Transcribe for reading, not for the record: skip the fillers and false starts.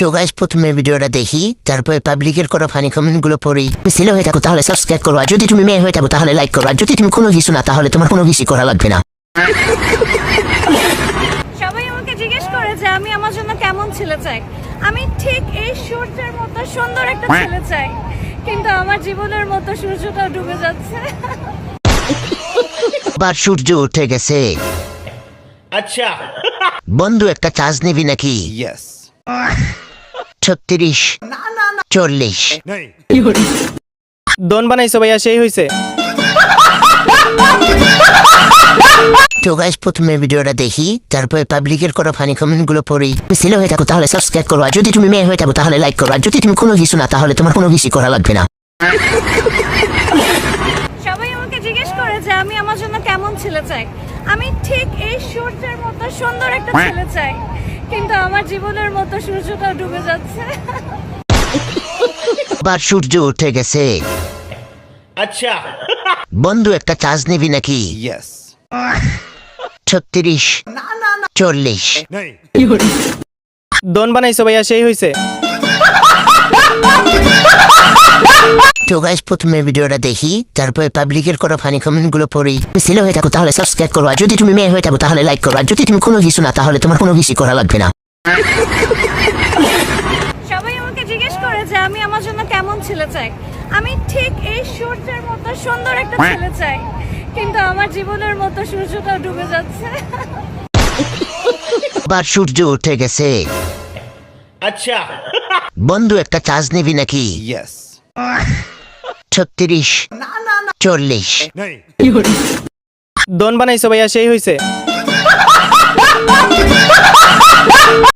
তো গাইস প্রথমে ভিডিওটা দেখি, তারপরে পাবলিকের করা ফানি কমেন্ট গুলো পড়ি। তুমি ছেলে হয়ে থাকো তাহলে সাবস্ক্রাইব করো, আর যদি তুমি মেয়ে হয়ে থাকো তাহলে লাইক করো, আর যদি তুমি কোনো কিছু না তাহলে তোমার কোনো কিছু করা লাগবে না। সবাই আমাকে জিজ্ঞেস করে যে আমি আমার জন্য কেমন ছেলে চাই। আমি ঠিক এই সূর্যের মতো সুন্দর একটা ছেলে চাই, কিন্তু আমার জীবনের মতো সূর্যটা ডুবে যাচ্ছে। আবার সূর্য উঠে গেছে। अच्छा বন্ধু একটা চার্জ নিবি নাকি? यस 36 40 नहीं দন বানাইছো ভাইয়া, সেই হইছে। তো গাইস প্রথমে ভিডিওটা দেখি, তারপরে পাবলিকের করা ফানি কমেন্ট গুলো পড়ি। তুমি ছেলে হয়ে থাকো তাহলে সাবস্ক্রাইব করো, আর যদি তুমি মেয়ে হয়ে থাকো তাহলে লাইক করো, আর যদি তুমি কোনো কিছু না তাহলে তোমার কোনো কিছু করা লাগবে না। সবাই আমাকে জিজ্ঞেস করে যে আমি আমার জন্য কেমন ছেলে চাই। আমি ঠিক এই সূর্যের মতো সুন্দর একটা ছেলে চাই, কিন্তু আমার জীবনের মতো সূর্যটা ডুবে যাচ্ছে। আবার সূর্য উঠে গেছে। अच्छा বন্ধু একটা চার্জ নিবি নাকি? यस 36 40 नहीं দন বানাইছো ভাইয়া, সেই হইছে। তো গাইস প্রথমে ভিডিওটা দেখি, তারপরে পাবলিকের করা ফানি কমেন্ট গুলো পড়ি। তুমি ছেলে হয়ে থাকো তাহলে সাবস্ক্রাইব করো, আর যদি তুমি মেয়ে হয়ে থাকো তাহলে লাইক করো, আর যদি তুমি কোনো কিছু না তাহলে তোমার কোনো কিছু করা লাগবে না। সবাই আমাকে জিজ্ঞেস করে যে আমি আমার জন্য কেমন ছেলে চাই। আমি ঠিক এই সূর্যের মতো সুন্দর একটা ছেলে চাই, কিন্তু আমার জীবনের মতো সূর্যটা ডুবে যাচ্ছে। আবার সূর্য উঠে গেছে। अच्छा বন্ধু একটা চার্জ নিবি নাকি? यस 36 40 नहीं দন বানাইছো ভাইয়া, সেই হইছে।